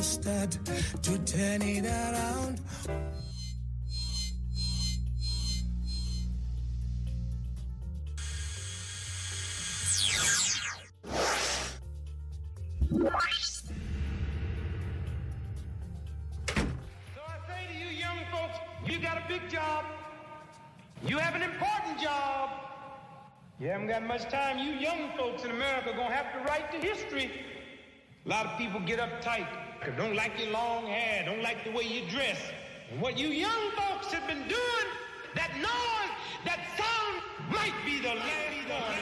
start to turn it around. You got a big job. You have an important job. You haven't got much time. You young folks in America are going to have to write the history. A lot of people get uptight, don't like your long hair, don't like the way you dress. And what you young folks have been doing, that noise, that sound might be the last one.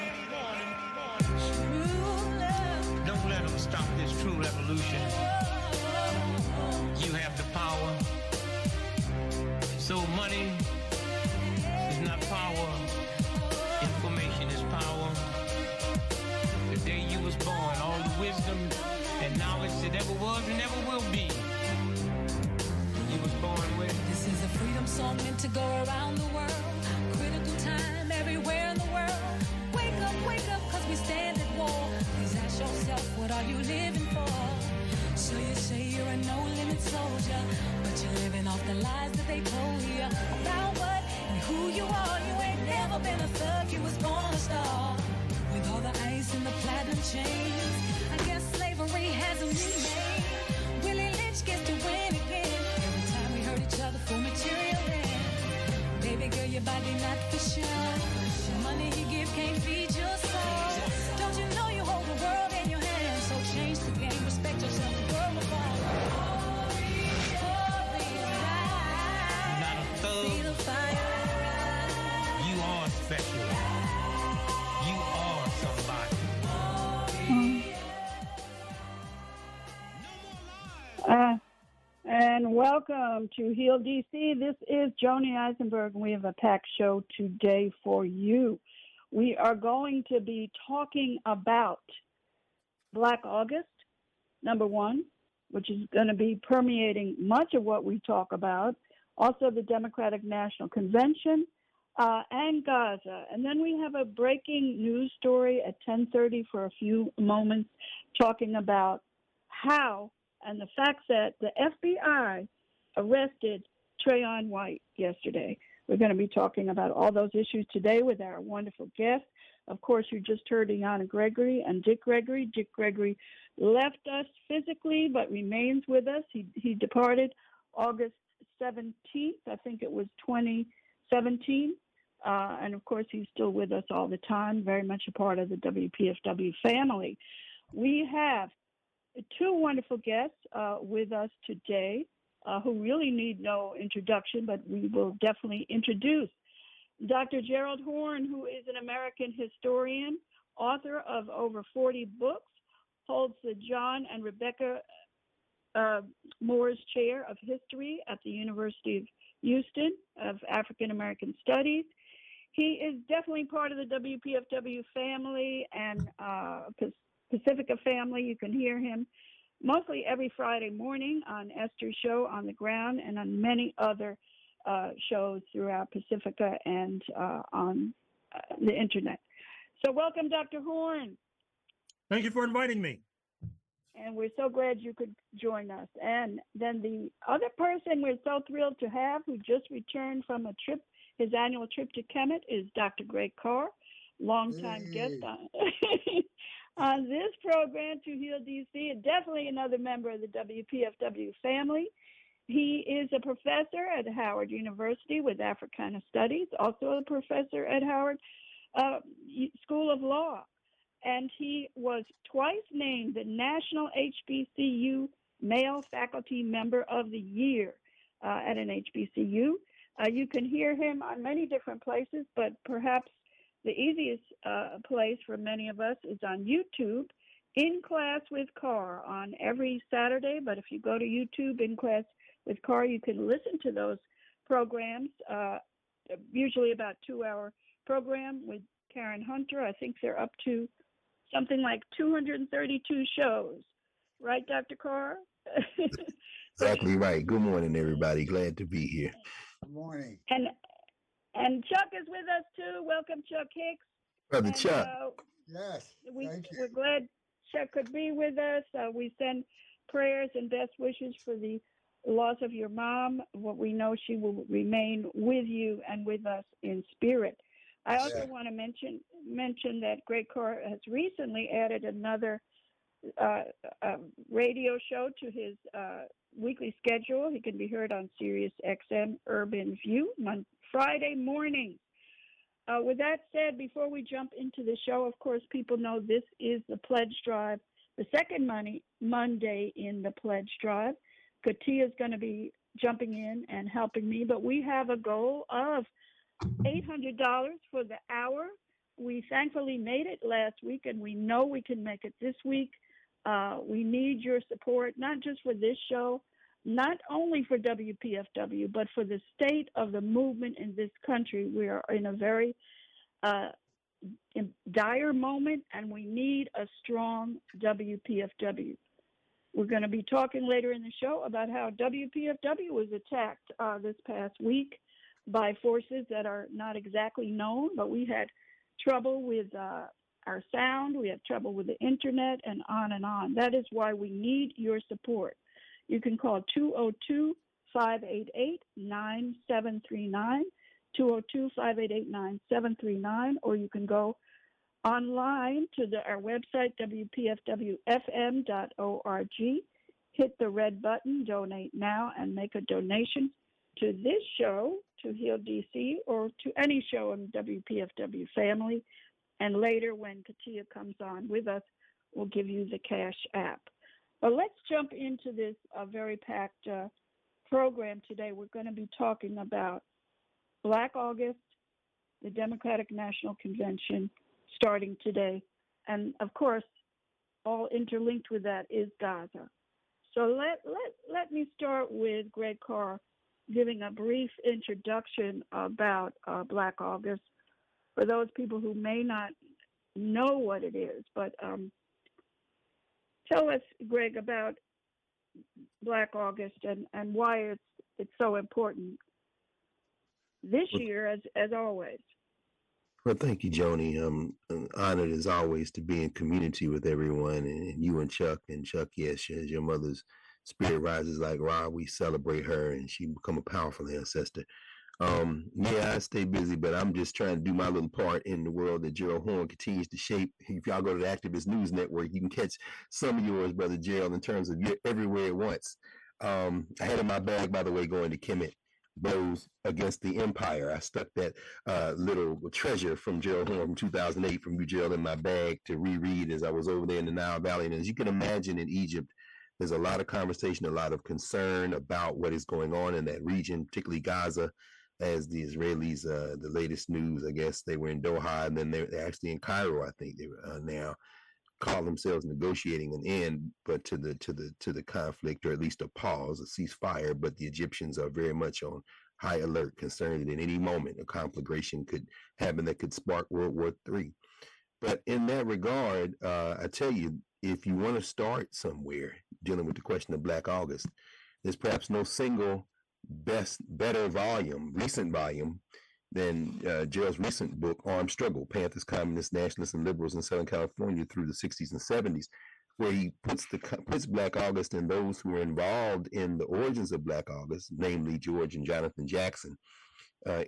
Don't let them stop this true revolution. You have the power. So money is not power, information is power. The day you was born, all the wisdom and knowledge that ever was and ever will be, you was born with. This is a freedom song meant to go around the world. Critical time everywhere in the world. Wake up, cause we stand at war. Please ask yourself, what are you living for? So you say you're a no-limit soldier, but you're living off the lies that they told you about what and who you are. You ain't never been a thug, you was born a star. With all the ice and the platinum chains, I guess slavery has a new name. Willie Lynch gets to win again. Every time we hurt each other for material ends. Baby girl, your body not for sure. The money he give can't feed your soul. Don't you know you hold the world in your hands? So change the game, respect yourself. You are special. You are somebody. And welcome to Heal DC. This is Joni Eisenberg, and we have a packed show today for you. We are going to be talking about Black August, number one, which is going to be permeating much of what we talk about. Also, the Democratic National Convention, and Gaza. And then we have a breaking news story at 10:30 for a few moments talking about how and the fact that the FBI arrested Trayon White yesterday. We're going to be talking about all those issues today with our wonderful guests. Of course, you just heard Iana Gregory and Dick Gregory. Dick Gregory left us physically but remains with us. He departed August 17th, I think it was 2017. And of course, he's still with us all the time, very much a part of the WPFW family. We have two wonderful guests with us today who really need no introduction, but we will definitely introduce Dr. Gerald Horne, who is an American historian, author of over 40 books, holds the John and Rebecca Moore's Chair of History at the University of Houston of African American Studies. He is definitely part of the WPFW family and Pacifica family. You can hear him mostly every Friday morning on Esther's show On the Ground and on many other shows throughout Pacifica and on the internet. So welcome, Dr. Horne. Thank you for inviting me. And we're so glad you could join us. And then the other person we're so thrilled to have who just returned from a trip, his annual trip to Kemet, is Dr. Greg Carr, longtime guest on this program to Heal DC, and definitely another member of the WPFW family. He is a professor at Howard University with Africana Studies, also a professor at Howard School of Law. And he was twice named the National HBCU Male Faculty Member of the Year at an HBCU. You can hear him on many different places, but perhaps the easiest place for many of us is on YouTube, In Class with Carr, on every Saturday. But if you go to YouTube, In Class with Carr, you can listen to those programs, usually about 2-hour program with Karen Hunter. I think they're up to something like 232 shows. Right, Dr. Carr? Exactly right. Good morning, everybody. Glad to be here. Good morning. And Chuck is with us, too. Welcome, Chuck Hicks. Brother and, Chuck. Yes, thank you. We're glad Chuck could be with us. We send prayers and best wishes for the loss of your mom. What we know, she will remain with you and with us in spirit. I also want to mention that Greg Carr has recently added another radio show to his weekly schedule. He can be heard on Sirius XM Urban View on Friday mornings. With that said, before we jump into the show, of course, people know this is the pledge drive, the second Monday in the pledge drive. Katia is going to be jumping in and helping me, but we have a goal of $800 for the hour. We thankfully made it last week, and we know we can make it this week. We need your support, not just for this show, not only for WPFW, but for the state of the movement in this country. We are in a very dire moment, and we need a strong WPFW. We're going to be talking later in the show about how WPFW was attacked this past week by forces that are not exactly known, but we had trouble with our sound, we have trouble with the internet, and on and on. That is why we need your support. You can call 202-588-9739, 202-588-9739, or you can go online to our website, WPFWFM.org. Hit the red button, donate now, and make a donation to this show, to Heal DC, or to any show in WPFW family. And later, when Katia comes on with us, we'll give you the Cash App. But let's jump into this very packed program today. We're going to be talking about Black August, the Democratic National Convention starting today. And, of course, all interlinked with that is Gaza. So let me start with Greg Carr giving a brief introduction about Black August for those people who may not know what it is. But tell us, Greg, about Black August and why it's so important this year, as always. Well, thank you, Joni. I'm honored as always to be in community with everyone, and you and Chuck. And Chuck, yes, as your mother's spirit rises like Ra, we celebrate her, and she become a powerful ancestor. Yeah, I stay busy, but I'm just trying to do my little part in the world that Gerald Horne continues to shape. If y'all go to the Activist News Network, you can catch some of yours, Brother Gerald, in terms of everywhere at once. I had in my bag, by the way, going to Kemet, Blows Against the Empire. I stuck that little treasure from Gerald Horne from 2008 from you, Gerald, in my bag to reread as I was over there in the Nile Valley. And as you can imagine, in Egypt, there's a lot of conversation, a lot of concern about what is going on in that region, particularly Gaza, as the Israelis, the latest news, I guess they were in Doha, and then they're actually in Cairo. I think they now call themselves negotiating an end, but to the conflict, or at least a pause, a ceasefire. But the Egyptians are very much on high alert, concerned that at any moment a conflagration could happen that could spark World War III. But in that regard, I tell you, if you want to start somewhere dealing with the question of Black August, there's perhaps no single better recent volume than Gerald's recent book, Armed Struggle, Panthers, Communists, Nationalists, and Liberals in Southern California through the 60s and 70s, where he puts Black August and those who were involved in the origins of Black August, namely George and Jonathan Jackson,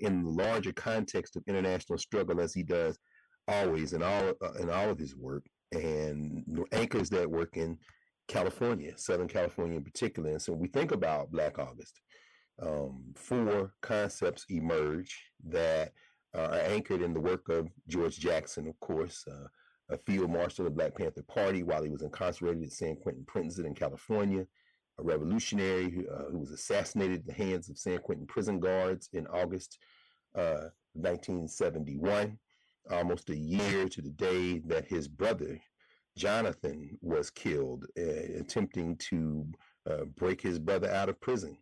in the larger context of international struggle, as he does always in all of his work, and anchors that work in California, Southern California in particular. And so we think about Black August. 4 concepts emerge that are anchored in the work of George Jackson, of course, a field marshal of the Black Panther Party while he was incarcerated at San Quentin Prison in California, a revolutionary who was assassinated at the hands of San Quentin prison guards in August 1971, almost a year to the day that his brother, Jonathan, was killed, attempting to break his brother out of prison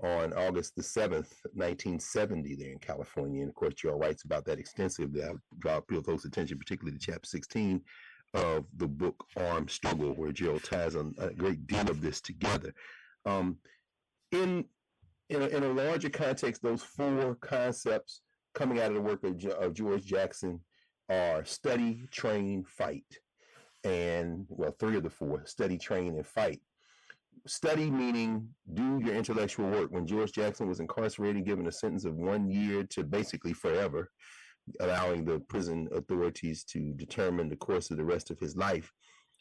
on August the 7th, 1970, there in California. And of course, Gerald writes about that extensively. I draw close attention, particularly to chapter 16 of the book Armed Struggle, where Gerald ties a great deal of this together. In a larger context, those 4 concepts coming out of the work of George Jackson are study, train, fight. And, well, 3 of the 4, study, train, and fight. study meaning do your intellectual work. When George Jackson was incarcerated, given a sentence of 1 year to basically forever, allowing the prison authorities to determine the course of the rest of his life,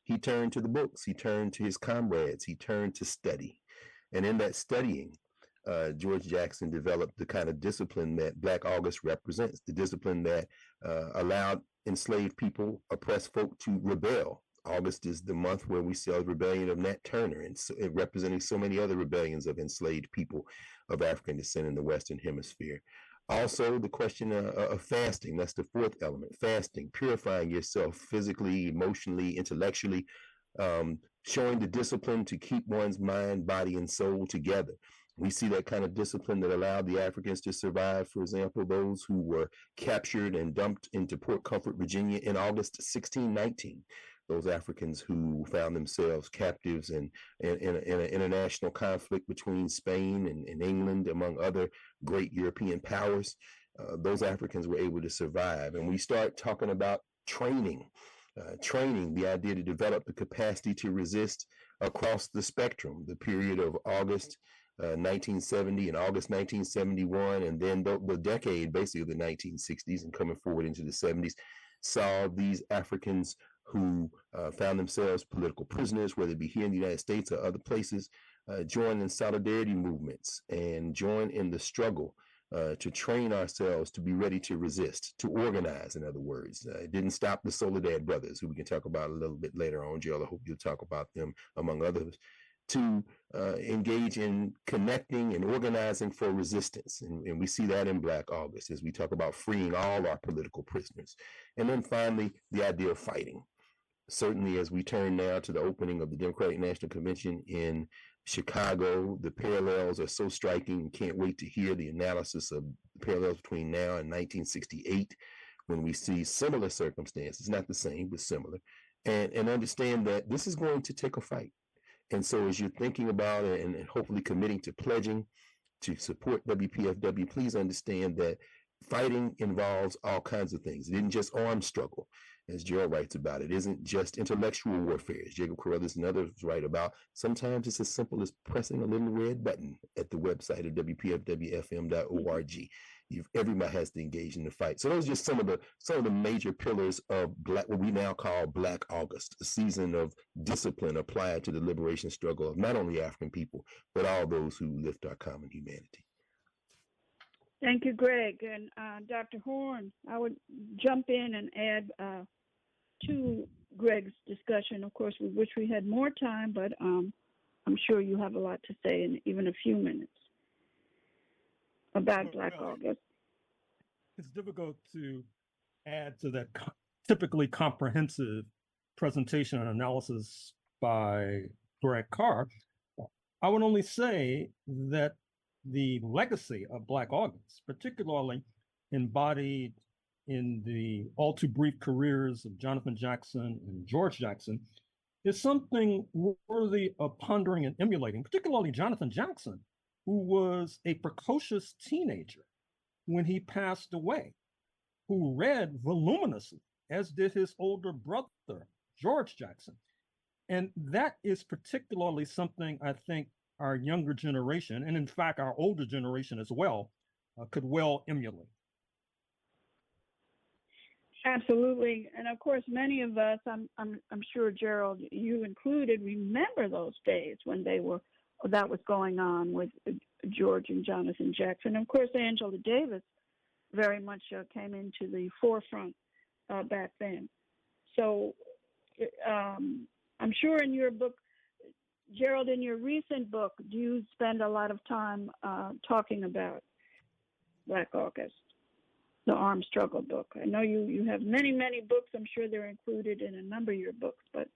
he turned to the books, he turned to his comrades, he turned to study. And in that studying, George Jackson developed the kind of discipline that Black August represents, the discipline that allowed enslaved people, oppressed folk to rebel. August is the month where we see the rebellion of Nat Turner, and so, representing so many other rebellions of enslaved people of African descent in the Western Hemisphere. Also, the question of fasting, that's the fourth element, fasting, purifying yourself physically, emotionally, intellectually, showing the discipline to keep one's mind, body, and soul together. We see that kind of discipline that allowed the Africans to survive, for example, those who were captured and dumped into Port Comfort, Virginia in August 1619. Those Africans who found themselves captives in an international conflict between Spain and England, among other great European powers, those Africans were able to survive. And we start talking about training, the idea to develop the capacity to resist across the spectrum, the period of August 1970 and August 1971, and then the decade, basically the 1960s and coming forward into the 70s, saw these Africans who found themselves political prisoners, whether it be here in the United States or other places, join in solidarity movements and join in the struggle to train ourselves to be ready to resist, to organize, in other words. It didn't stop the Soledad brothers, who we can talk about a little bit later on. Gerald, I hope you'll talk about them, among others, to engage in connecting and organizing for resistance. And we see that in Black August as we talk about freeing all our political prisoners. And then finally, the idea of fighting. Certainly, as we turn now to the opening of the Democratic National Convention in Chicago, the parallels are so striking. We can't wait to hear the analysis of the parallels between now and 1968, when we see similar circumstances, not the same, but similar, and understand that this is going to take a fight. And so as you're thinking about it and hopefully committing to pledging to support WPFW, please understand that fighting involves all kinds of things. It isn't just armed struggle, as Gerald writes about. It isn't just intellectual warfare, as Jacob Carruthers and others write about. Sometimes it's as simple as pressing a little red button at the website at wpfwfm.org. Everybody has to engage in the fight. So those are just some of the major pillars of what we now call Black August, a season of discipline applied to the liberation struggle of not only African people, but all those who lift our common humanity. Thank you, Greg. And Dr. Horne, I would jump in and add to Greg's discussion. Of course, we wish we had more time, but I'm sure you have a lot to say in even a few minutes about Black August. It's difficult to add to that typically comprehensive presentation and analysis by Greg Carr. I would only say that the legacy of Black August, particularly embodied in the all too brief careers of Jonathan Jackson and George Jackson, is something worthy of pondering and emulating, particularly Jonathan Jackson, who was a precocious teenager when he passed away, who read voluminously, as did his older brother, George Jackson. And that is particularly something I think our younger generation, and in fact our older generation as well, could well emulate. Absolutely, and of course, many of us, I'm sure Gerald, you included, remember those days when that was going on with George and Jonathan Jackson. And of course, Angela Davis very much came into the forefront back then. So I'm sure in your book, Gerald, in your recent book, do you spend a lot of time talking about Black August, the armed struggle book? I know you have many, many books. I'm sure they're included in a number of your books, but.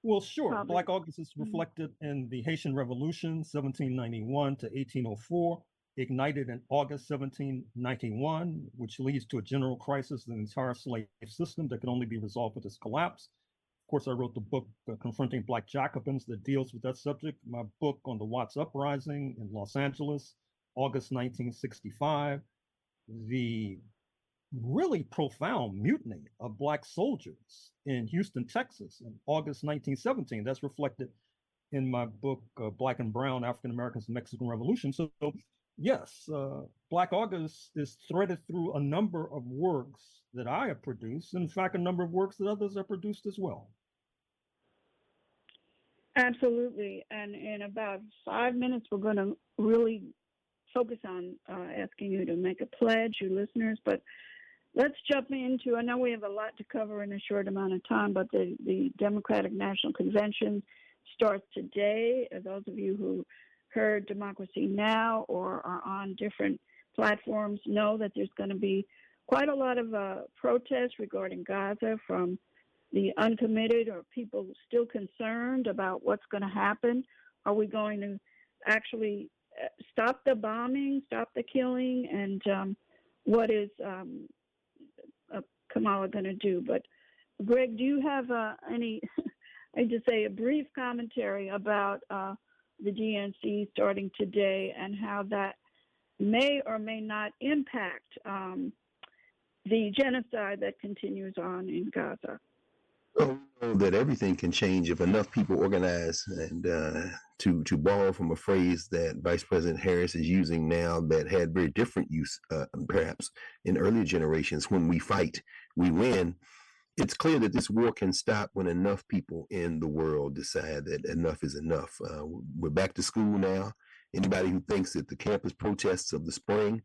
Well, sure. Probably. Black August is reflected in the Haitian Revolution, 1791 to 1804, ignited in August 1791, which leads to a general crisis in the entire slave system that can only be resolved with its collapse. Of course, I wrote the book, Confronting Black Jacobins, that deals with that subject. My book on the Watts Uprising in Los Angeles, August 1965, the really profound mutiny of Black soldiers in Houston, Texas in August 1917. That's reflected in my book, Black and Brown, African Americans in the Mexican Revolution. So, yes, Black August is threaded through a number of works that I have produced. In fact, a number of works that others have produced as well. Absolutely. And in about 5 minutes, we're going to really focus on asking you to make a pledge, you listeners. But let's jump into, I know we have a lot to cover in a short amount of time, but the Democratic National Convention starts today. Those of you who heard Democracy Now! Or are on different platforms know that there's going to be quite a lot of protests regarding Gaza from the uncommitted or people still concerned about what's going to happen. Are we going to actually stop the bombing, stop the killing, and what is Kamala going to do? But Greg, do you have any, I just say a brief commentary about the DNC starting today and how that may or may not impact the genocide that continues on in Gaza? Well, we know that everything can change if enough people organize. And to borrow from a phrase that Vice President Harris is using now that had very different use, perhaps in earlier generations, when we fight, we win. It's clear that this war can stop when enough people in the world decide that enough is enough. We're back to school now. Anybody who thinks that the campus protests of the spring,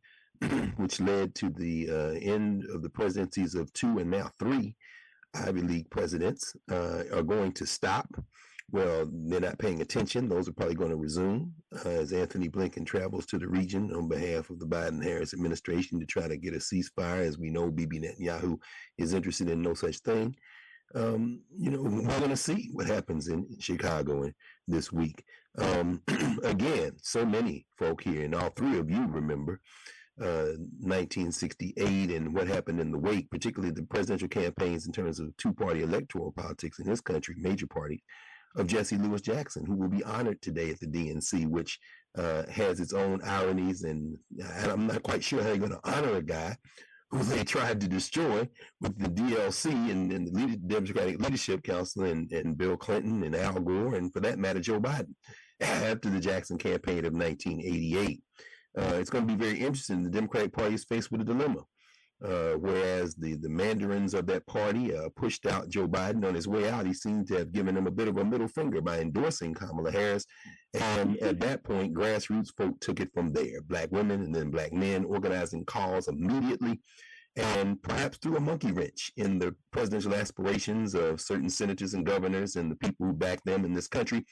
which led to the end of the presidencies of 2 and now 3 Ivy League presidents, are going to stop, well, they're not paying attention. Those are probably going to resume as Anthony Blinken travels to the region on behalf of the Biden-Harris administration to try to get a ceasefire. As we know, Bibi Netanyahu is interested in no such thing. We're going to see what happens in Chicago this week. Again, so many folk here, and all three of you remember 1968 and what happened in the wake, particularly the presidential campaigns in terms of two-party electoral politics in this country, major party, of Jesse Lewis Jackson, who will be honored today at the DNC, which has its own ironies. And I'm not quite sure how you're going to honor a guy who they tried to destroy with the DLC and the Democratic Leadership Council and Bill Clinton and Al Gore, and for that matter, Joe Biden, after the Jackson campaign of 1988. It's going to be very interesting. The Democratic Party is faced with a dilemma. Whereas the mandarins of that party pushed out Joe Biden on his way out, he seemed to have given him a bit of a middle finger by endorsing Kamala Harris. And at that point, grassroots folk took it from there. Black women and then black men organizing calls immediately and perhaps threw a monkey wrench in the presidential aspirations of certain senators and governors and the people who backed them in this country.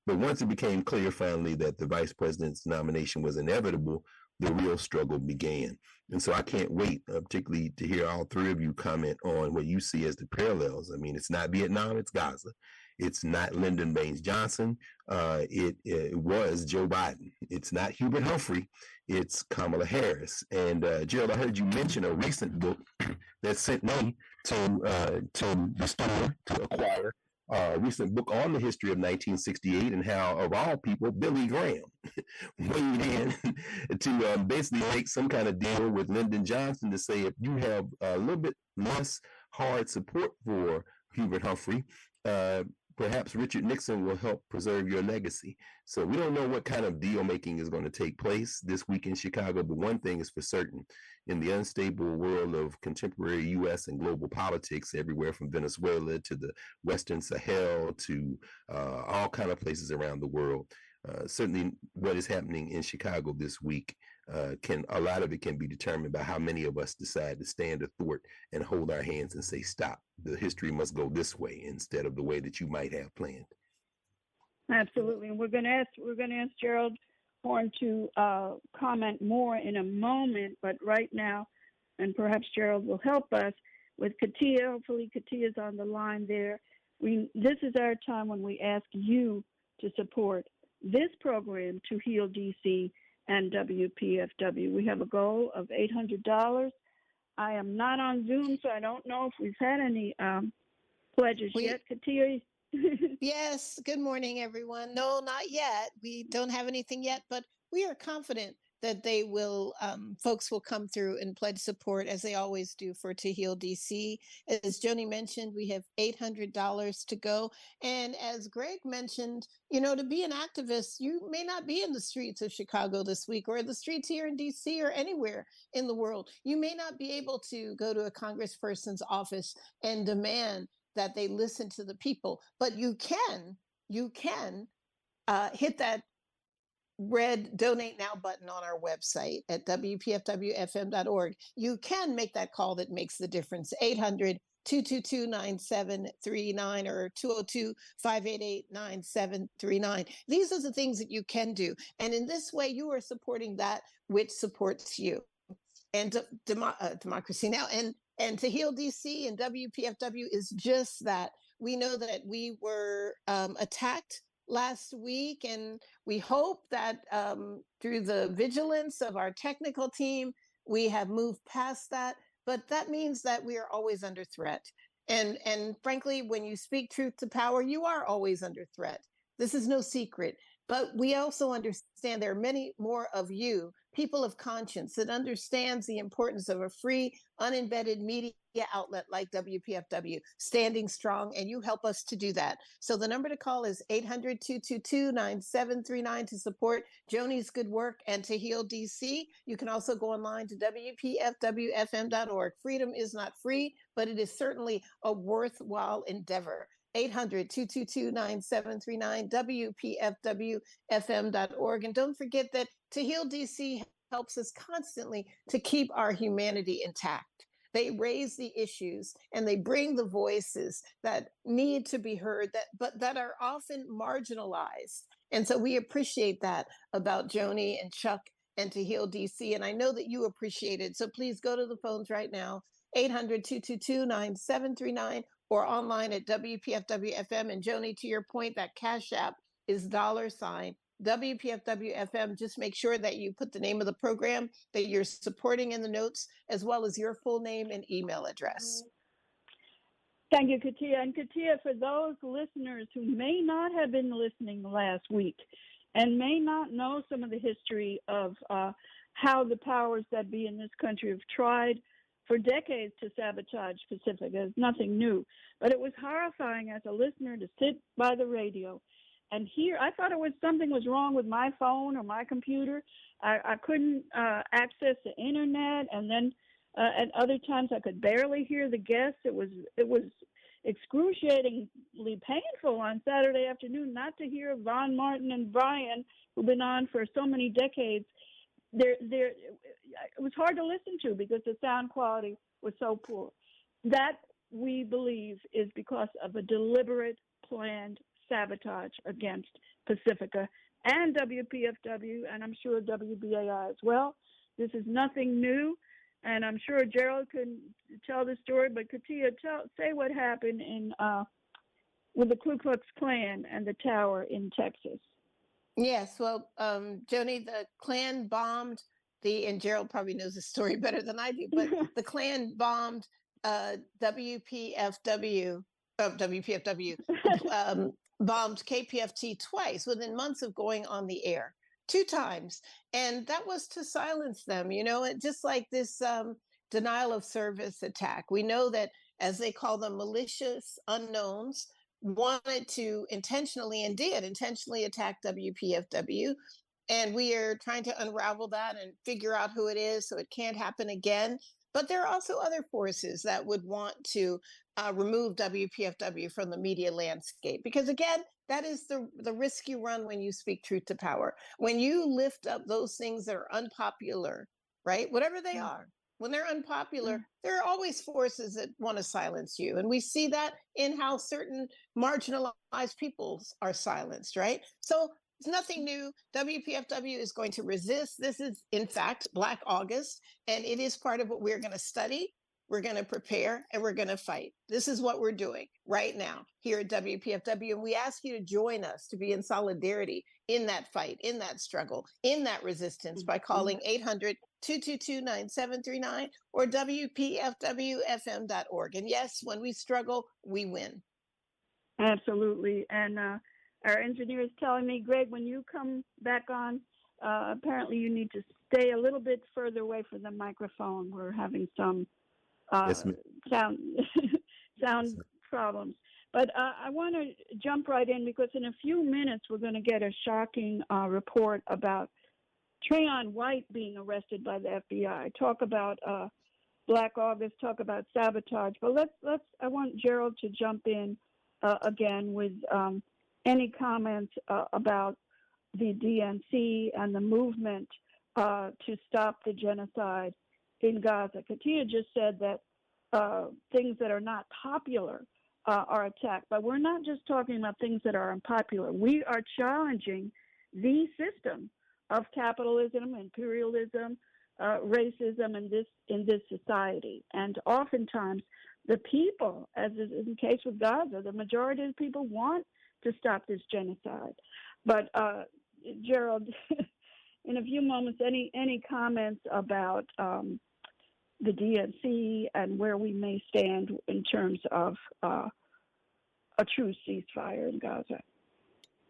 But once it became clear finally that the vice president's nomination was inevitable, the real struggle began. And so I can't wait, particularly to hear all three of you comment on what you see as the parallels. I mean, it's not Vietnam, it's Gaza. It's not Lyndon Baines Johnson. It was Joe Biden. It's not Hubert Humphrey. It's Kamala Harris. And Gerald, I heard you mention a recent book that sent me to the store to acquire. A recent book on the history of 1968 and how, of all people, Billy Graham weighed in to basically make some kind of deal with Lyndon Johnson to say, if you have a little bit less hard support for Hubert Humphrey, perhaps Richard Nixon will help preserve your legacy. So we don't know what kind of deal making is going to take place this week in Chicago, but one thing is for certain. In the unstable world of contemporary U.S. and global politics, everywhere from Venezuela to the Western Sahel to all kind of places around the world, certainly what is happening in Chicago this week, a lot of it can be determined by how many of us decide to stand athwart and hold our hands and say, stop. The history must go this way instead of the way that you might have planned. Absolutely. And we're going to ask Gerald Horne to comment more in a moment, but right now, and perhaps Gerald will help us with Katia. Hopefully Katia's on the line there. This is our time when we ask you to support this program to heal DC and WPFW. We have a goal of $800. I am not on Zoom, so I don't know if we've had any pledges yet. Katia? Yes. Good morning, everyone. No, not yet. We don't have anything yet, but we are confident that they will, folks will come through and pledge support as they always do for To Heal DC. As Joni mentioned, we have $800 to go. And as Greg mentioned, you know, to be an activist, you may not be in the streets of Chicago this week or the streets here in DC or anywhere in the world. You may not be able to go to a congressperson's office and demand that they listen to the people, but you can hit that red donate now button on our website at wpfwfm.org. You can make that call that makes the difference. 800-222-9739 or 202-588-9739. These are the things that you can do. And in this way, you are supporting that which supports you. And Democracy Now! And To Heal DC and WPFW is just that. We know that we were attacked last week, and we hope that through the vigilance of our technical team, we have moved past that. But that means that we are always under threat. And frankly, when you speak truth to power, you are always under threat. This is no secret. But we also understand there are many more of you, people of conscience, that understands the importance of a free, unembedded media outlet like WPFW, standing strong, and you help us to do that. So the number to call is 800-222-9739 to support Joni's good work and To Heal DC. You can also go online to WPFWFM.org. Freedom is not free, but it is certainly a worthwhile endeavor. 800-222-9739, WPFWFM.org. And don't forget that To Heal DC helps us constantly to keep our humanity intact. They raise the issues and they bring the voices that need to be heard, but that are often marginalized. And so we appreciate that about Joni and Chuck and To Heal DC. And I know that you appreciate it. So please go to the phones right now, 800-222-9739, or online at WPFWFM. And Joni, to your point, that Cash App is $WPFWFM. Just make sure that you put the name of the program that you're supporting in the notes, as well as your full name and email address. Thank you, Katia. And Katia, for those listeners who may not have been listening last week and may not know some of the history of how the powers that be in this country have tried for decades to sabotage Pacifica. It's nothing new. But it was horrifying as a listener to sit by the radio and hear. I thought something was wrong with my phone or my computer. I couldn't access the internet, and then at other times I could barely hear the guests. It was excruciatingly painful on Saturday afternoon not to hear Von Martin and Brian, who've been on for so many decades. It was hard to listen to because the sound quality was so poor. That, we believe, is because of a deliberate, planned sabotage against Pacifica and WPFW, and I'm sure WBAI as well. This is nothing new, and I'm sure Gerald can tell the story, but Katia, say what happened with the Ku Klux Klan and the tower in Texas. Yes, well, Joni, the Klan bombed and Gerald probably knows the story better than I do, but the Klan bombed WPFW bombed KPFT twice within months of going on the air, 2 times. And that was to silence them, just like this denial of service attack. We know that, as they call them, malicious unknowns wanted to intentionally and did intentionally attack WPFW. And we are trying to unravel that and figure out who it is so it can't happen again. But there are also other forces that would want to remove WPFW from the media landscape. Because again, that is the risk you run when you speak truth to power. When you lift up those things that are unpopular, right? Whatever they are. When they're unpopular, there are always forces that want to silence you. And we see that in how certain marginalized peoples are silenced, right? So it's nothing new. WPFW is going to resist. This is, in fact, Black August, and it is part of what we're going to study, we're going to prepare, and we're going to fight. This is what we're doing right now here at WPFW, and we ask you to join us to be in solidarity in that fight, in that struggle, in that resistance by calling 800-222-9739 or WPFWFM.org. And yes, when we struggle, we win. Absolutely. And our engineer is telling me, Greg, when you come back on, Apparently, you need to stay a little bit further away from the microphone. We're having some Yes, ma'am. sound sound problems. But I want to jump right in because in a few minutes we're going to get a shocking report about Trayon White being arrested by the FBI. Talk about Black August. Talk about sabotage. But let's. I want Gerald to jump in again with any comments about the DNC and the movement to stop the genocide in Gaza. Katia just said that things that are not popular are attacked, but we're not just talking about things that are unpopular. We are challenging the system of capitalism, imperialism, racism in this society. And oftentimes, the people, as is in the case with Gaza, the majority of the people want to stop this genocide. But Gerald, in a few moments, any comments about the DNC and where we may stand in terms of a true ceasefire in Gaza?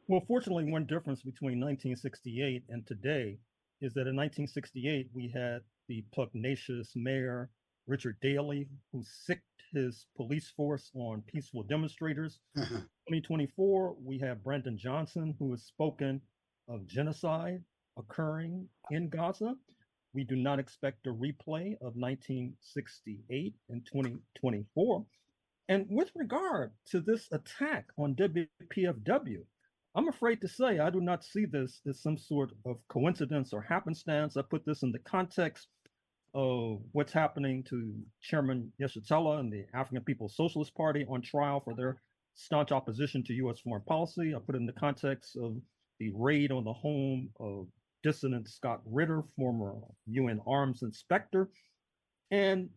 Well, fortunately, one difference between 1968 and today is that in 1968, we had the pugnacious mayor, Richard Daley, who sicked his police force on peaceful demonstrators. 2024, we have Brandon Johnson, who has spoken of genocide occurring in Gaza. We do not expect a replay of 1968 in 2024. And with regard to this attack on WPFW, I'm afraid to say I do not see this as some sort of coincidence or happenstance. I put this in the context of what's happening to Chairman Yeshitela and the African People's Socialist Party on trial for their staunch opposition to U.S. foreign policy. I put it in the context of the raid on the home of dissident Scott Ritter, former UN arms inspector. And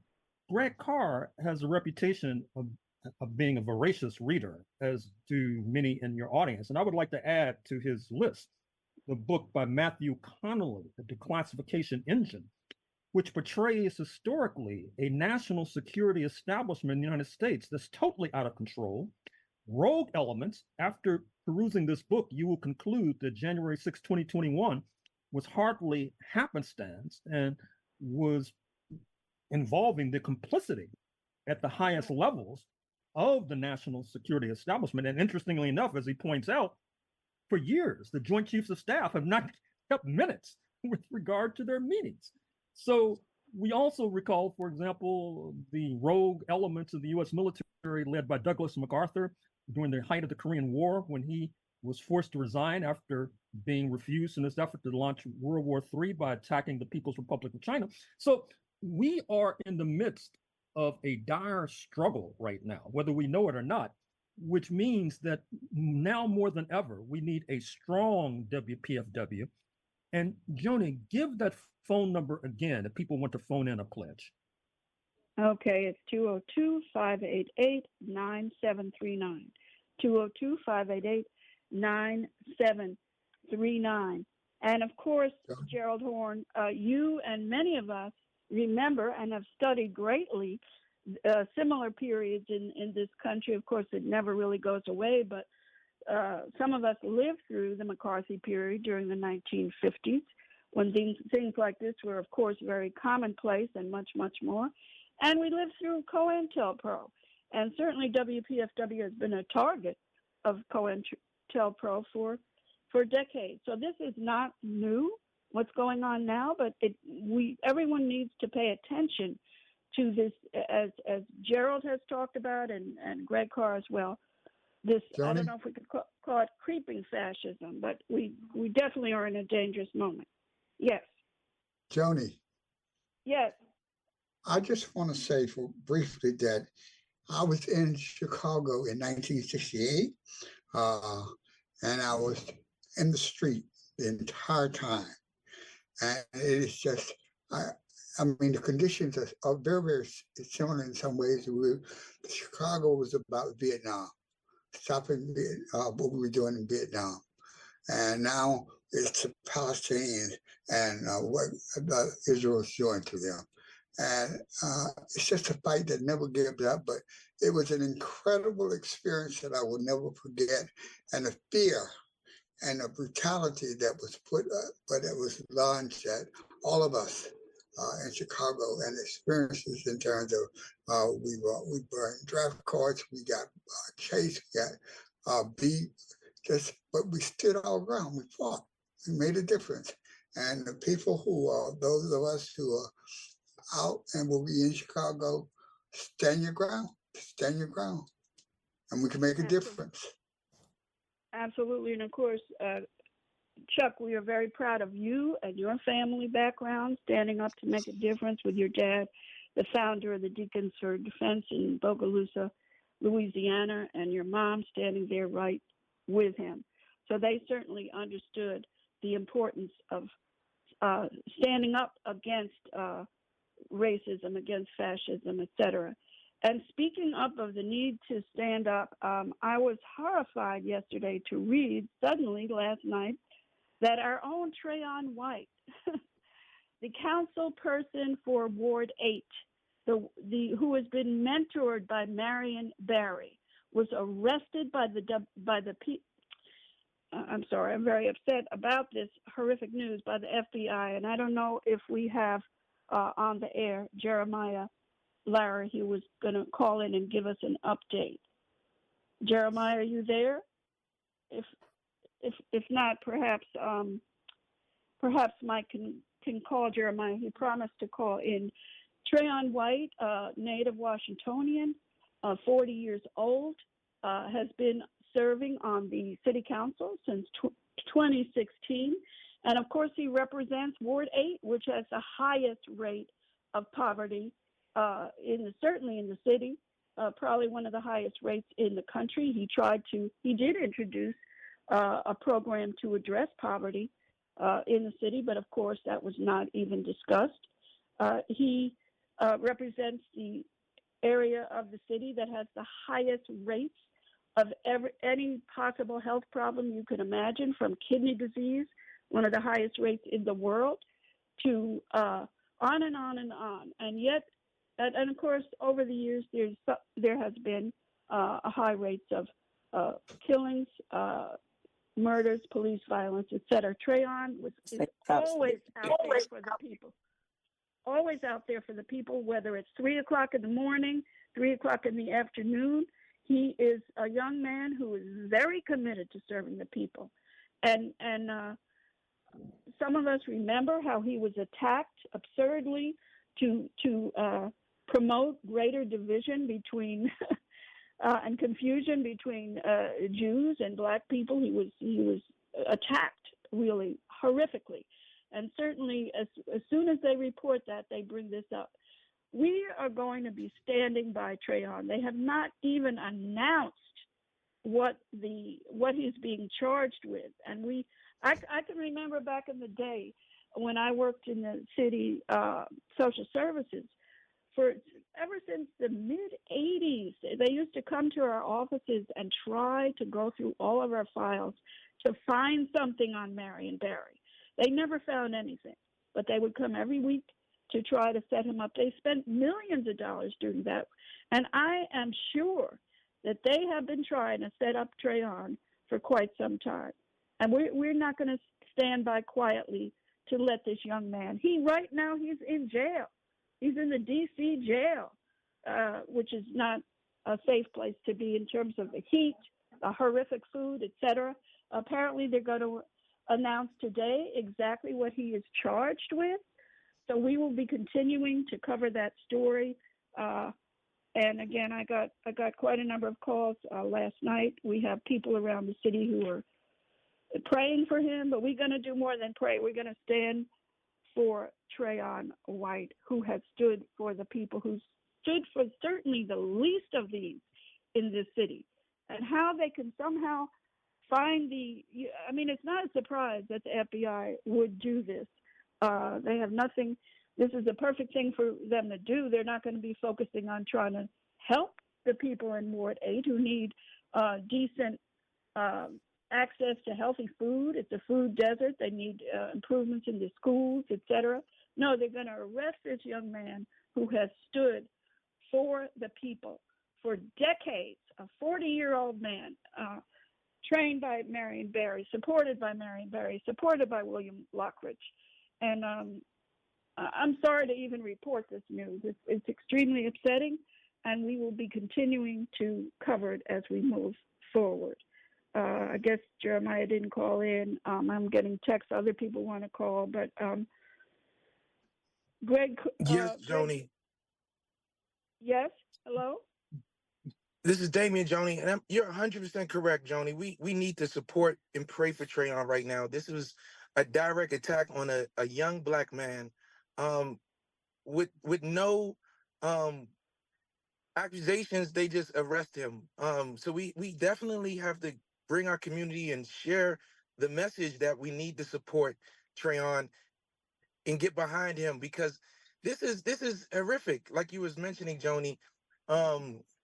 Greg Carr has a reputation of being a voracious reader, as do many in your audience. And I would like to add to his list the book by Matthew Connolly, The Declassification Engine, which portrays historically a national security establishment in the United States that's totally out of control. Rogue elements. After perusing this book, you will conclude that January 6, 2021 was hardly happenstance and was involving the complicity at the highest levels of the national security establishment. And interestingly enough, as he points out, for years, the Joint Chiefs of Staff have not kept minutes with regard to their meetings. So we also recall, for example, the rogue elements of the U.S. military led by Douglas MacArthur during the height of the Korean War, when he was forced to resign after being refused in his effort to launch World War III by attacking the People's Republic of China. So we are in the midst of a dire struggle right now, whether we know it or not, which means that now more than ever, we need a strong WPFW. And Joni, give that phone number again if people want to phone in a pledge. Okay, it's 202-588-9739. 202-588-9739. And of course, Gerald Horne, you and many of us remember and have studied greatly similar periods in this country. Of course, it never really goes away, but some of us lived through the McCarthy period during the 1950s, when things like this were, of course, very commonplace and much, much more. And we lived through COINTELPRO. And certainly WPFW has been a target of COINTELPRO for decades. So this is not new, what's going on now, but everyone needs to pay attention to this, as Gerald has talked about and Greg Carr as well. This, Johnny? I don't know if we could call it creeping fascism, but we definitely are in a dangerous moment. Yes. Joni. Yes. I just want to say briefly that I was in Chicago in 1968, and I was in the street the entire time. And it is just, I mean, the conditions are very, very similar in some ways. Chicago was about Vietnam, stopping what we were doing in Vietnam. And now it's the Palestinians and what Israel is doing to them. And it's just a fight that never gives up, but it was an incredible experience that I will never forget. And the fear and the brutality that was but it was launched at all of us in Chicago, and experiences in terms of we burned draft cards, we got chased, we got beat, but we stood our ground, we fought, we made a difference. And the people who those of us who are out and will be in Chicago, stand your ground, and we can make a difference. Absolutely. And of course, Chuck, we are very proud of you and your family background, standing up to make a difference with your dad, the founder of the Deacons for Defense in Bogalusa, Louisiana, and your mom standing there right with him. So they certainly understood the importance of standing up against racism, against fascism, etc. And speaking up of the need to stand up, I was horrified yesterday to read suddenly last night that our own Trayon White, the council person for Ward 8, who has been mentored by Marion Barry, was arrested by the I'm sorry, I'm very upset about this horrific news, by the FBI. And I don't know if we have on the air Jeremiah Larry. He was going to call in and give us an update. Jeremiah, are you there? If not, perhaps Mike can call Jeremiah. He promised to call in. Trayon White, native Washingtonian, 40 years old, has been serving on the city council since 2016. And of course, he represents Ward 8, which has the highest rate of poverty certainly in the city, probably one of the highest rates in the country. He did introduce a program to address poverty in the city, but of course that was not even discussed. He represents the area of the city that has the highest rates of any possible health problem you could imagine, from kidney disease, one of the highest rates in the world, to on and on and on. And yet, and of course, over the years, there has been a high rates of killings, murders, police violence, etc. Trayon is always out there for the people. Always out there for the people, whether it's 3 o'clock in the morning, 3 o'clock in the afternoon. He is a young man who is very committed to serving the people. And some of us remember how he was attacked absurdly to promote greater division between and confusion between Jews and Black people. He was attacked really horrifically. And certainly as soon as they report that, they bring this up. We are going to be standing by Trayon. They have not even announced what he's being charged with. And I can remember back in the day when I worked in the city social services, ever since the mid-'80s, they used to come to our offices and try to go through all of our files to find something on Marion Barry. They never found anything, but they would come every week to try to set him up. They spent millions of dollars doing that. And I am sure that they have been trying to set up Trayon for quite some time. And we're not going to stand by quietly to let this young man, right now he's in jail. He's in the D.C. jail, which is not a safe place to be in terms of the heat, horrific food, etc. Apparently they're going to announce today exactly what he is charged with. So we will be continuing to cover that story. And again, I got quite a number of calls last night. We have people around the city who are praying for him, but we're going to do more than pray. We're going to stand for Trayon White, who has stood for the people, who stood for certainly the least of these in this city, and how they can somehow find it's not a surprise that the FBI would do this. They have nothing. This is the perfect thing for them to do. They're not going to be focusing on trying to help the people in Ward 8 who need decent access to healthy food. It's a food desert. They need improvements in the schools, etc. No, they're going to arrest this young man who has stood for the people for decades, a 40-year-old man. trained by Marion Barry, supported by Marion Barry, supported by William Lockridge. And I'm sorry to even report this news. It's extremely upsetting, and we will be continuing to cover it as we move forward. I guess Jeremiah didn't call in. I'm getting texts. Other people want to call, but Greg. Yes, Greg, Joni. yes. Hello. This is Damien, Joni, and you're 100% correct, Joni. We need to support and pray for Trayon right now. This was a direct attack on a young Black man, with no accusations. They just arrest him. So we definitely have to bring our community and share the message that we need to support Trayon and get behind him, because this is horrific. Like you was mentioning, Joni,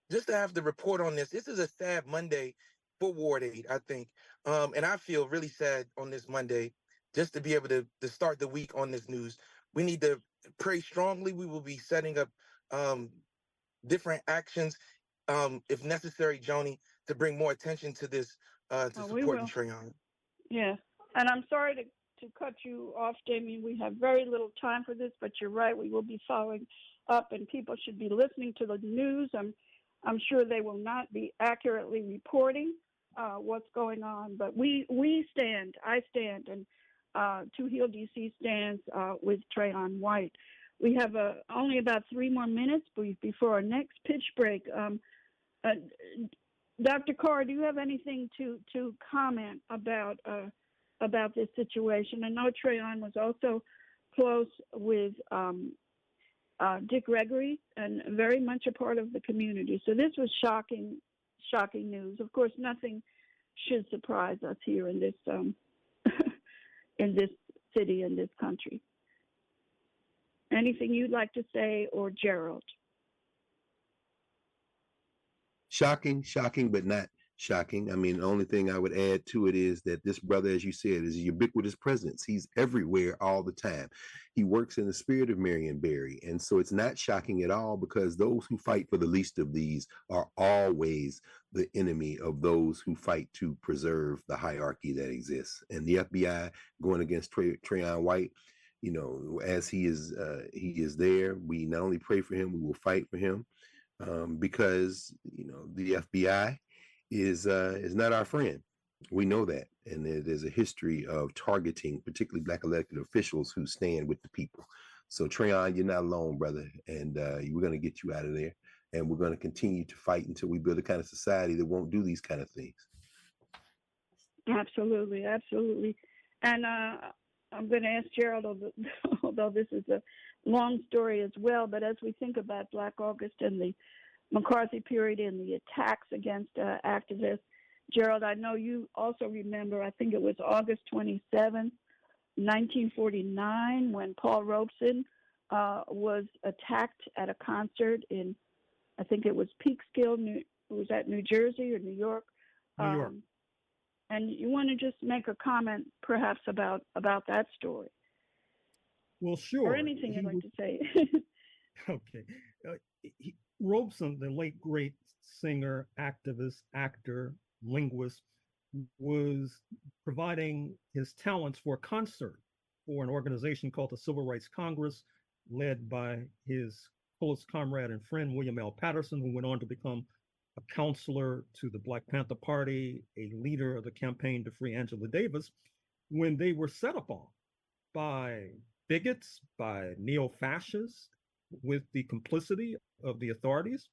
just to have to report on this. This is a sad Monday for Ward 8, I think. And I feel really sad on this Monday just to be able to start the week on this news. We need to pray strongly. We will be setting up different actions, if necessary, Joni, to bring more attention to this, to supporting Trayon. Yeah, and I'm sorry to cut you off, Damien. We have very little time for this, but you're right. We will be following up, and people should be listening to the news. I'm sure they will not be accurately reporting what's going on, but we stand. I stand, and To Heal DC stands with Trayon White. We have only about 3 more minutes before our next pitch break. Dr. Carr, do you have anything to comment about this situation? I know Trayon was also close with Dick Gregory and very much a part of the community. So this was shocking news. Of course, nothing should surprise us here in this in this city, in this country. Anything you'd like to say, or Gerald? Shocking, but not shocking. I mean, the only thing I would add to it is that this brother, as you said, is a ubiquitous presence. He's everywhere all the time. He works in the spirit of Marion Barry. And so it's not shocking at all, because those who fight for the least of these are always the enemy of those who fight to preserve the hierarchy that exists. And the FBI going against Trayon White, you know, as he is there, we not only pray for him, we will fight for him. Because, you know, the FBI is not our friend. We know that. And there's a history of targeting particularly Black elected officials who stand with the people. So Trayon, you're not alone, brother. And we're going to get you out of there. And we're going to continue to fight until we build a kind of society that won't do these kind of things. Absolutely. And I'm going to ask Gerald, although this is a long story as well, but as we think about Black August and the McCarthy period and the attacks against activists, Gerald, I know you also remember, I think it was August 27, 1949, when Paul Robeson was attacked at a concert in, I think it was Peekskill, was that New Jersey or New York? New York. And you want to just make a comment, perhaps, about that story? Well, sure. Or anything you'd like to say. Okay. Robeson, the late great singer, activist, actor, linguist, was providing his talents for a concert for an organization called the Civil Rights Congress, led by his close comrade and friend, William L. Patterson, who went on to become a counselor to the Black Panther Party, a leader of the campaign to free Angela Davis, when they were set upon by bigots, by neo-fascists, with the complicity of the authorities.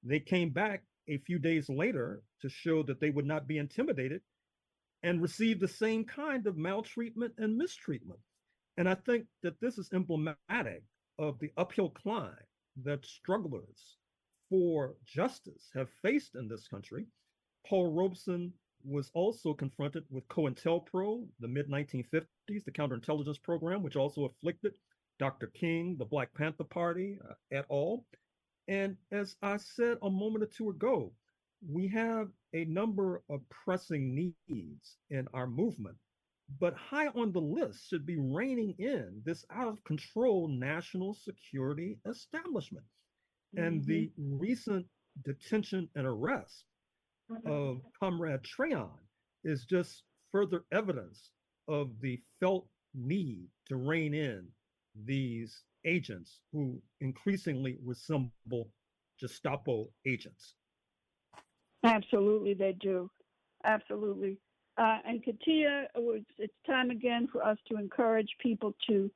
They came back a few days later to show that they would not be intimidated and received the same kind of maltreatment and mistreatment. And I think that this is emblematic of the uphill climb that strugglers for justice have faced in this country. Paul Robeson was also confronted with COINTELPRO, the mid-1950s, the counterintelligence program, which also afflicted Dr. King, the Black Panther Party, et al. And as I said a moment or two ago, we have a number of pressing needs in our movement, but high on the list should be reining in this out of control national security establishment. And the recent detention and arrest of Comrade Trayon is just further evidence of the felt need to rein in these agents who increasingly resemble Gestapo agents. Absolutely, they do. Absolutely. And Katia, it's time again for us to encourage people to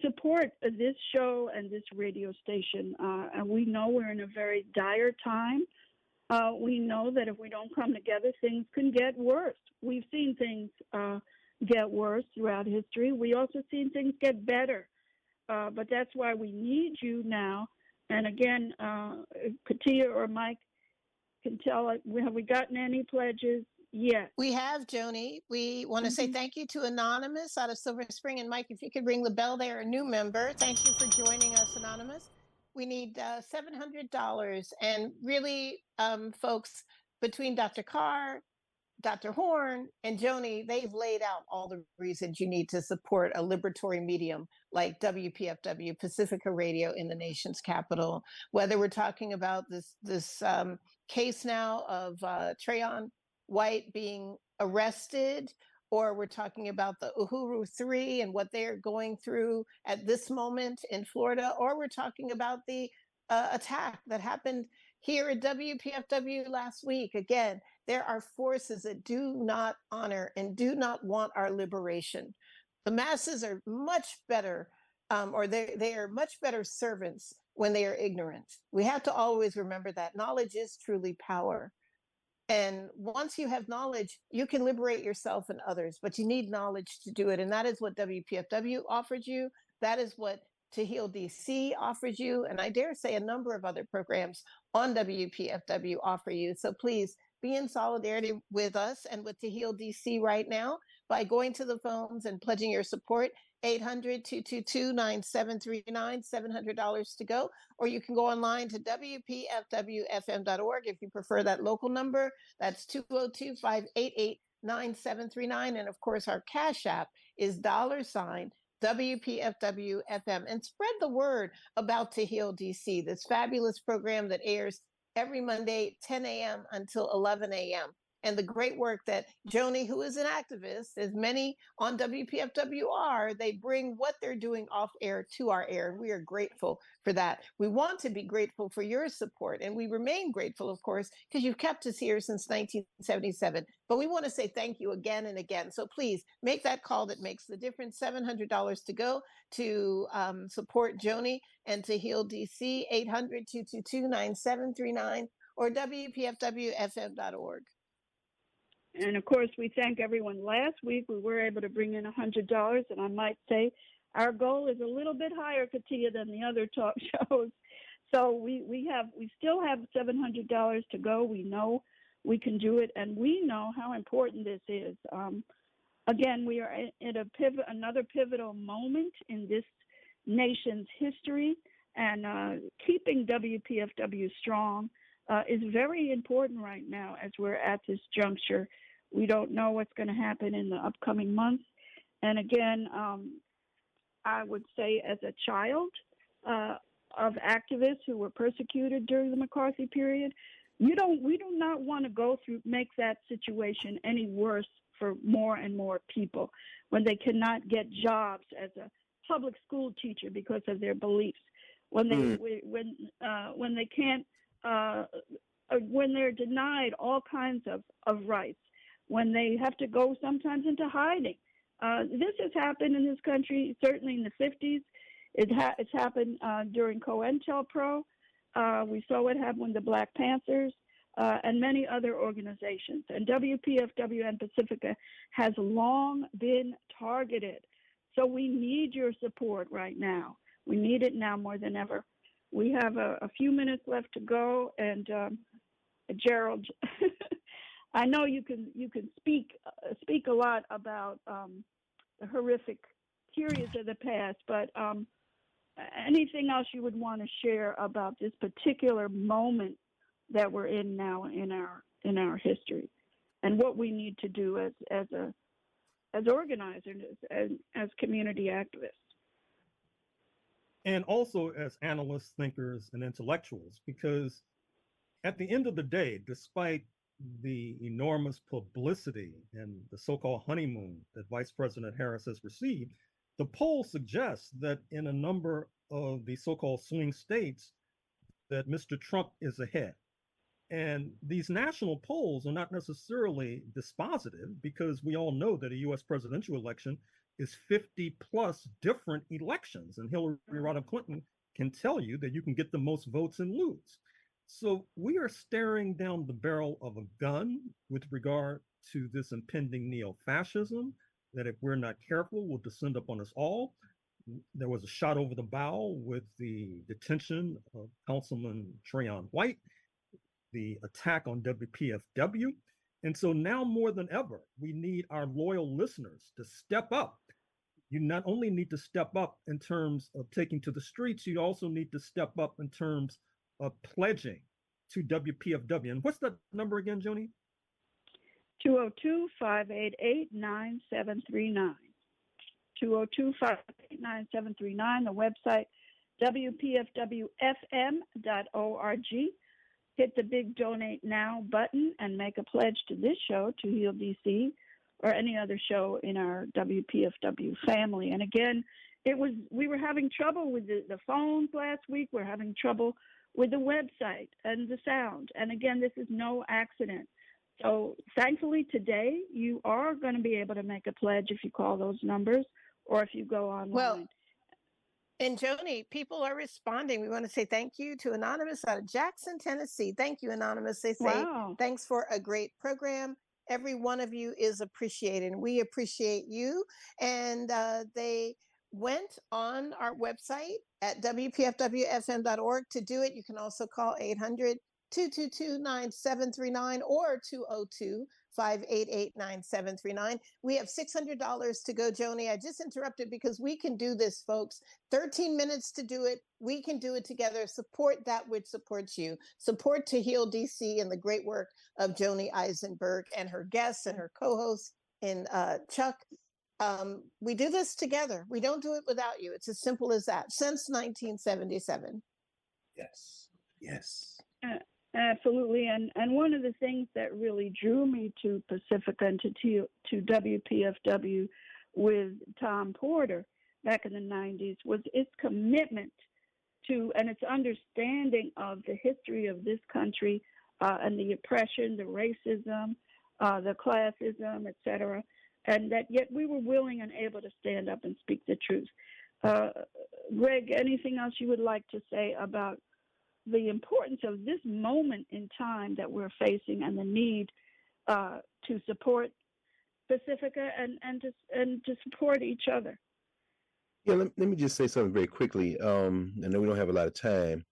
support this show and this radio station. And we know we're in a very dire time. We know that if we don't come together, things can get worse. We've seen things get worse throughout history. We also seen things get better. But that's why we need you now. And again, Katia or Mike can tell us, have we gotten any pledges? Yes. We have, Joni. We want to say thank you to Anonymous out of Silver Spring. And Mike, if you could ring the bell there, a new member. Thank you for joining us, Anonymous. We need $700. And really, folks, between Dr. Carr, Dr. Horne, and Joni, they've laid out all the reasons you need to support a liberatory medium like WPFW, Pacifica Radio in the nation's capital. Whether we're talking about this case now of Trayon White being arrested, or we're talking about the Uhuru 3 and what they're going through at this moment in Florida, or we're talking about the attack that happened here at WPFW last week. Again, there are forces that do not honor and do not want our liberation. The masses are much better, or they are much better servants when they are ignorant. We have to always remember that knowledge is truly power. And once you have knowledge, you can liberate yourself and others, but you need knowledge to do it. And that is what WPFW offers you. That is what To Heal DC offers you. And I dare say a number of other programs on WPFW offer you. So please be in solidarity with us and with To Heal DC right now by going to the phones and pledging your support. 800-222-9739, $700 to go. Or you can go online to WPFWFM.org if you prefer that local number. That's 202-588-9739. And of course, our Cash App is $WPFWFM. And spread the word about To Heal DC, this fabulous program that airs every Monday, 10 a.m. until 11 a.m. And the great work that Joni, who is an activist, as many on WPFW are, they bring what they're doing off air to our air. And we are grateful for that. We want to be grateful for your support. And we remain grateful, of course, because you've kept us here since 1977. But we want to say thank you again and again. So please make that call that makes the difference. $700 to go to support Joni and To Heal DC, 800-222-9739 or WPFWFM.org. And of course, we thank everyone. Last week, we were able to bring in $100, and I might say our goal is a little bit higher, Katia, than the other talk shows. So we still have $700 to go. We know we can do it, and we know how important this is. Again, we are at another pivotal moment in this nation's history, and keeping WPFW strong is very important right now as we're at this juncture. We don't know what's going to happen in the upcoming months. And again, I would say as a child of activists who were persecuted during the McCarthy period, we do not want to make that situation any worse for more and more people when they cannot get jobs as a public school teacher because of their beliefs, when they can't, when they're denied all kinds of rights, when they have to go sometimes into hiding. This has happened in this country, certainly in the 50s. It's happened during COINTELPRO. We saw what happened with the Black Panthers and many other organizations. And WPFW and Pacifica has long been targeted. So we need your support right now. We need it now more than ever. We have a few minutes left to go, and Gerald, I know you can speak a lot about the horrific periods of the past, but anything else you would want to share about this particular moment that we're in now in our history, and what we need to do as organizers, as community activists? And also as analysts, thinkers, and intellectuals, because at the end of the day, despite the enormous publicity and the so-called honeymoon that Vice President Harris has received, the polls suggest that in a number of the so-called swing states, that Mr. Trump is ahead. And these national polls are not necessarily dispositive because we all know that a US presidential election is 50 plus different elections. And Hillary Rodham Clinton can tell you that you can get the most votes and lose. So we are staring down the barrel of a gun with regard to this impending neo-fascism that if we're not careful will descend upon us all. There was a shot over the bow with the detention of Councilman Trayon White, the attack on WPFW. And so now more than ever, we need our loyal listeners to step up. You not only need to step up in terms of taking to the streets, you also need to step up in terms of pledging to WPFW. And what's that number again, Joni? 202-588-9739. 202-588-9739. The website, WPFWFM.org. Hit the big donate now button and make a pledge to this show, to Heal DC, or any other show in our WPFW family. And again, we were having trouble with the phones last week. We're having trouble with the website and the sound. And again, this is no accident. So thankfully today, you are going to be able to make a pledge if you call those numbers or if you go online. Well, and Joni, people are responding. We want to say thank you to Anonymous out of Jackson, Tennessee. Thank you, Anonymous. They say, wow. Thanks for a great program. Every one of you is appreciated, and we appreciate you. And they went on our website at WPFWFM.org to do it. You can also call 800-222-9739 or 202-588-9739. We have $600 to go, Joni. I just interrupted because we can do this, folks. 13 minutes to do it. We can do it together. Support that which supports you. Support To Heal DC and the great work of Joni Eisenberg and her guests and her co-hosts and Chuck. We do this together. We don't do it without you. It's as simple as that. Since 1977. Yes. Yes. Absolutely. And one of the things that really drew me to Pacifica and to WPFW with Tom Porter back in the 90s was its commitment to and its understanding of the history of this country and the oppression, the racism, the classism, et cetera, and that yet we were willing and able to stand up and speak the truth. Greg, anything else you would like to say about the importance of this moment in time that we're facing and the need to support Pacifica and to support each other? Yeah, let me just say something very quickly. I know we don't have a lot of time.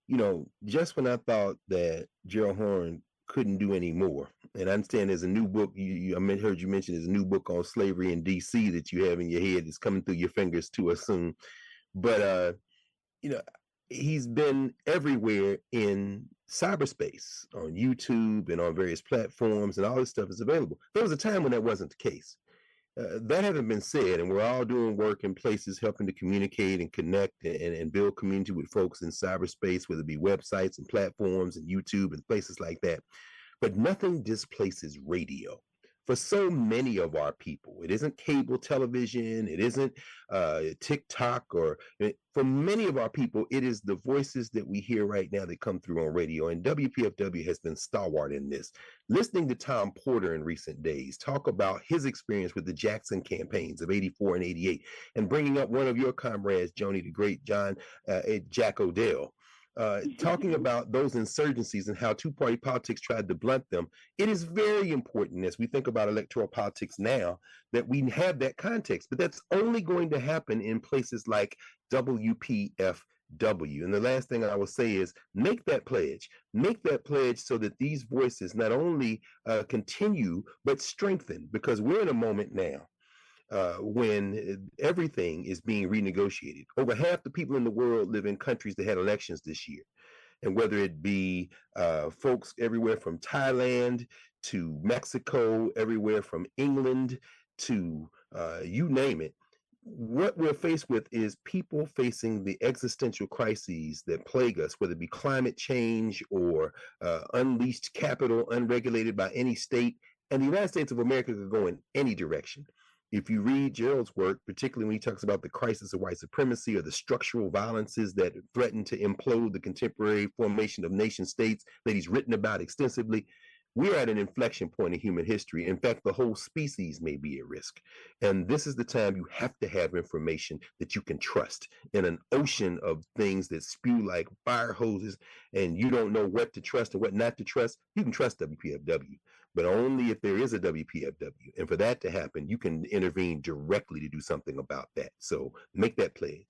You know, just when I thought that Gerald Horne couldn't do any more, and I understand there's a new book, I heard you mention there's a new book on slavery in D.C. that you have in your head that's coming through your fingers to us soon. But, you know, he's been everywhere in cyberspace, on YouTube and on various platforms, and all this stuff is available. There was a time when that wasn't the case. That hasn't been said, and we're all doing work in places helping to communicate and connect and build community with folks in cyberspace, whether it be websites and platforms and YouTube and places like that. But nothing displaces radio. For so many of our people, it isn't cable television, it isn't TikTok, for many of our people, it is the voices that we hear right now that come through on radio. And WPFW has been stalwart in this. Listening to Tom Porter in recent days talk about his experience with the Jackson campaigns of 84 and 88, and bringing up one of your comrades, Joni, the great Jack Odell, talking about those insurgencies and how two-party politics tried to blunt them. It is very important as we think about electoral politics now that we have that context, but that's only going to happen in places like WPFW. And the last thing I will say is make that pledge so that these voices not only continue, but strengthen, because we're in a moment now when everything is being renegotiated. Over half the people in the world live in countries that had elections this year. And whether it be folks everywhere from Thailand to Mexico, everywhere from England to you name it, what we're faced with is people facing the existential crises that plague us, whether it be climate change or unleashed capital, unregulated by any state. And the United States of America could go in any direction. If you read Gerald's work, particularly when he talks about the crisis of white supremacy or the structural violences that threaten to implode the contemporary formation of nation states that he's written about extensively, we're at an inflection point in human history. In fact, the whole species may be at risk. And this is the time you have to have information that you can trust. In an ocean of things that spew like fire hoses and you don't know what to trust and what not to trust, you can trust WPFW, but only if there is a WPFW. And for that to happen, you can intervene directly to do something about that. So make that pledge.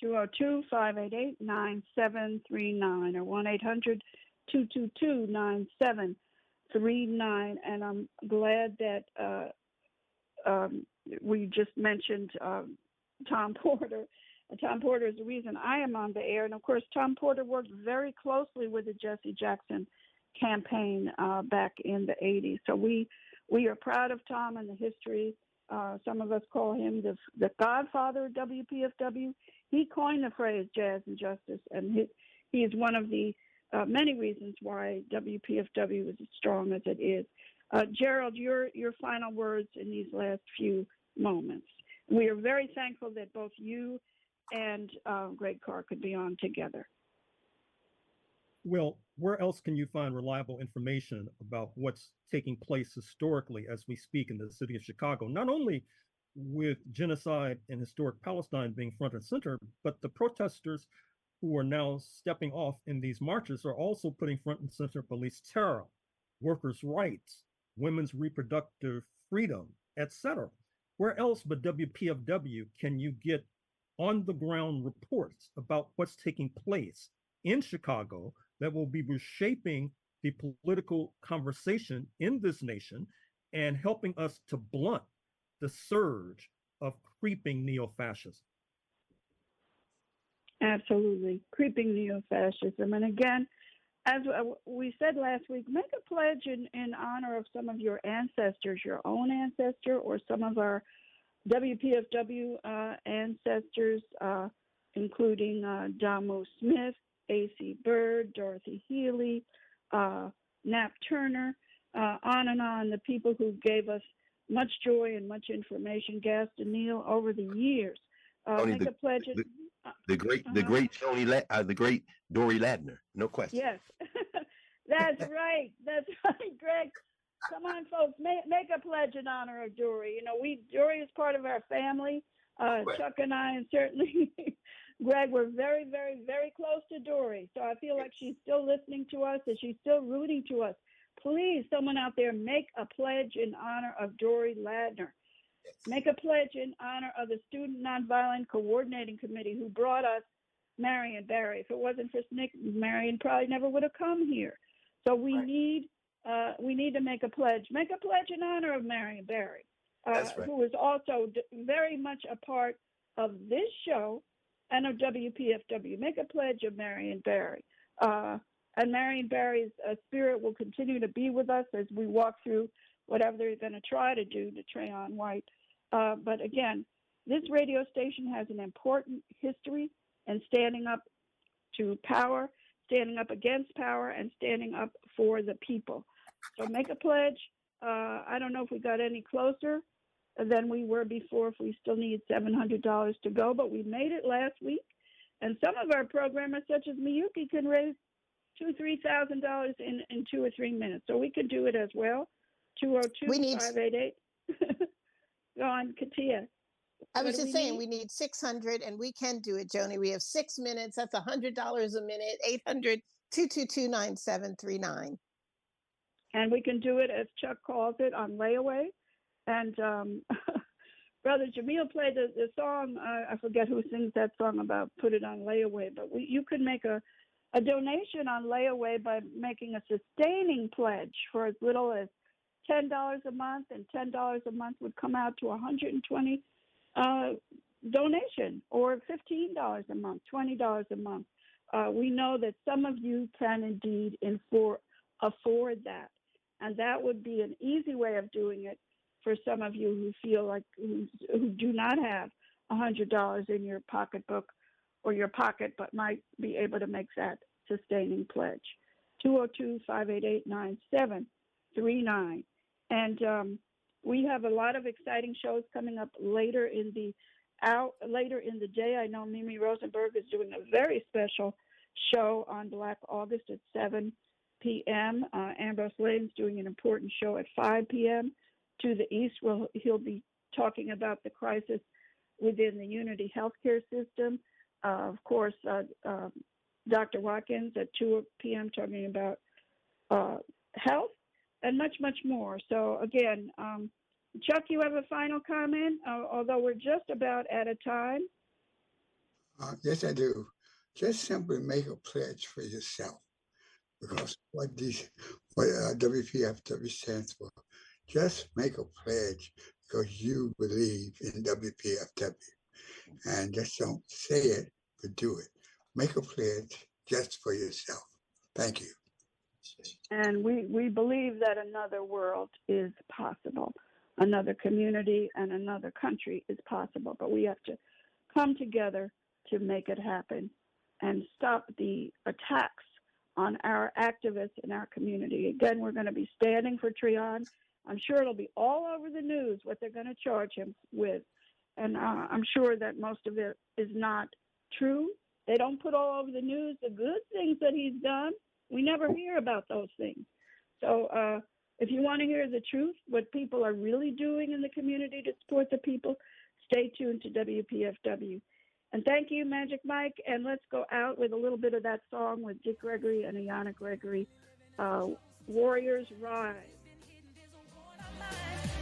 202-588-9739 or 1-800-222-9739. And I'm glad that we just mentioned Tom Porter. Tom Porter is the reason I am on the air. And of course, Tom Porter worked very closely with the Jesse Jackson campaign back in the 80s. So we are proud of Tom and the history. Some of us call him the godfather of WPFW. He coined the phrase jazz and justice, and he is one of the many reasons why WPFW is as strong as it is. Gerald, your final words in these last few moments. We are very thankful that both you and Greg Carr could be on together. Well, where else can you find reliable information about what's taking place historically as we speak in the city of Chicago? Not only with genocide and historic Palestine being front and center, but the protesters who are now stepping off in these marches are also putting front and center police terror, workers' rights, women's reproductive freedom, etc. Where else but WPFW can you get on-the-ground reports about what's taking place in Chicago that will be reshaping the political conversation in this nation and helping us to blunt the surge of creeping neo-fascism? Absolutely. Creeping neo-fascism. And again, as we said last week, make a pledge in honor of some of your ancestors, your own ancestor, or some of our WPFW ancestors, including Damu Smith, A.C. Byrd, Dorothy Healy, Nat Turner, on and on, the people who gave us much joy and much information, Gaston Neal, over the years. Make a pledge. The great Dory Ladner, no question. Yes, that's right. That's right, Greg. Come on, folks, make a pledge in honor of Dory. You know, Dory is part of our family. Chuck and I, and certainly Greg, we're very, very, very close to Dory. So I feel like she's still listening to us and she's still rooting to us. Please, someone out there, make a pledge in honor of Dory Ladner. Make a pledge in honor of the Student Nonviolent Coordinating Committee who brought us Marion Barry. If it wasn't for SNCC, Marion probably never would have come here. So we need to make a pledge. Make a pledge in honor of Marion Barry, who is also very much a part of this show and of WPFW. Make a pledge of Marion Barry. And Marion Barry's spirit will continue to be with us as we walk through whatever they're going to try to do to Trayon White. But again, this radio station has an important history in standing up to power, standing up against power, and standing up for the people. So make a pledge. I don't know if we got any closer than we were before, if we still need $700 to go, but we made it last week. And some of our programmers, such as Miyuki, can raise $2,000-$3,000 in 2 or 3 minutes. So we could do it as well. 202-588. Go on, Katia. I was just saying, we need 600, and we can do it, Joni. We have 6 minutes. That's $100 a minute. 800-222-9739. And we can do it, as Chuck calls it, on layaway. And Brother Jamil played the song. I forget who sings that song about put it on layaway. But you could make a donation on layaway by making a sustaining pledge for as little as $10 a month, and $10 a month would come out to $120 donation, or $15 a month, $20 a month. We know that some of you can indeed afford that, and that would be an easy way of doing it for some of you who feel like who do not have $100 in your pocketbook or your pocket, but might be able to make that sustaining pledge. 202-588-9739. And we have a lot of exciting shows coming up later in the day. I know Mimi Rosenberg is doing a very special show on Black August at 7 p.m. Ambrose Lane's doing an important show at 5 p.m. To the east, he'll be talking about the crisis within the Unity healthcare system. Of course, Dr. Watkins at 2 p.m. talking about health and much, much more. So again, Chuck, you have a final comment, although we're just about out of time. Yes, I do. Just simply make a pledge for yourself, because what WPFW stands for. Just make a pledge because you believe in WPFW. And just don't say it, but do it. Make a pledge just for yourself. Thank you. And we believe that another world is possible. Another community and another country is possible. But we have to come together to make it happen and stop the attacks on our activists in our community. Again, we're going to be standing for Trayon. I'm sure it'll be all over the news what they're going to charge him with. And I'm sure that most of it is not true. They don't put all over the news the good things that he's done. We never hear about those things. So if you want to hear the truth, what people are really doing in the community to support the people, stay tuned to WPFW. And thank you, Magic Mike. And let's go out with a little bit of that song with Dick Gregory and Ayanna Gregory, Warriors Rise.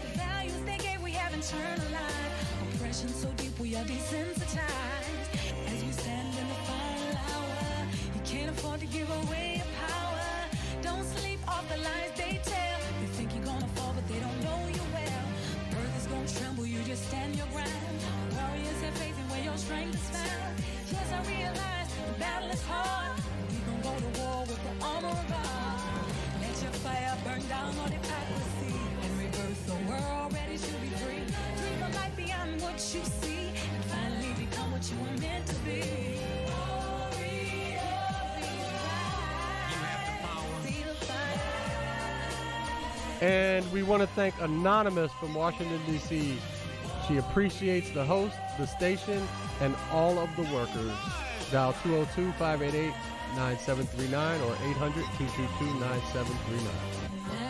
The values they gave, we have internalized. Oppression so deep, we are desensitized. As we stand in the final hour, you can't afford to give away your power. Don't sleep off the lies they tell. You think you're gonna fall, but they don't know you well. Earth is gonna tremble, you just stand your ground. Warriors have faith in where your strength is found. Yes, I realize the battle is hard. We gon' go to war with the armor of God. Let your fire burn down all hypocrisy and reverse the world. Ready to be free. Dream a life beyond what you see and finally become what you were meant to be. And we want to thank Anonymous from Washington, D.C. She appreciates the host, the station, and all of the workers. Dial 202-588-9739 or 800-222-9739.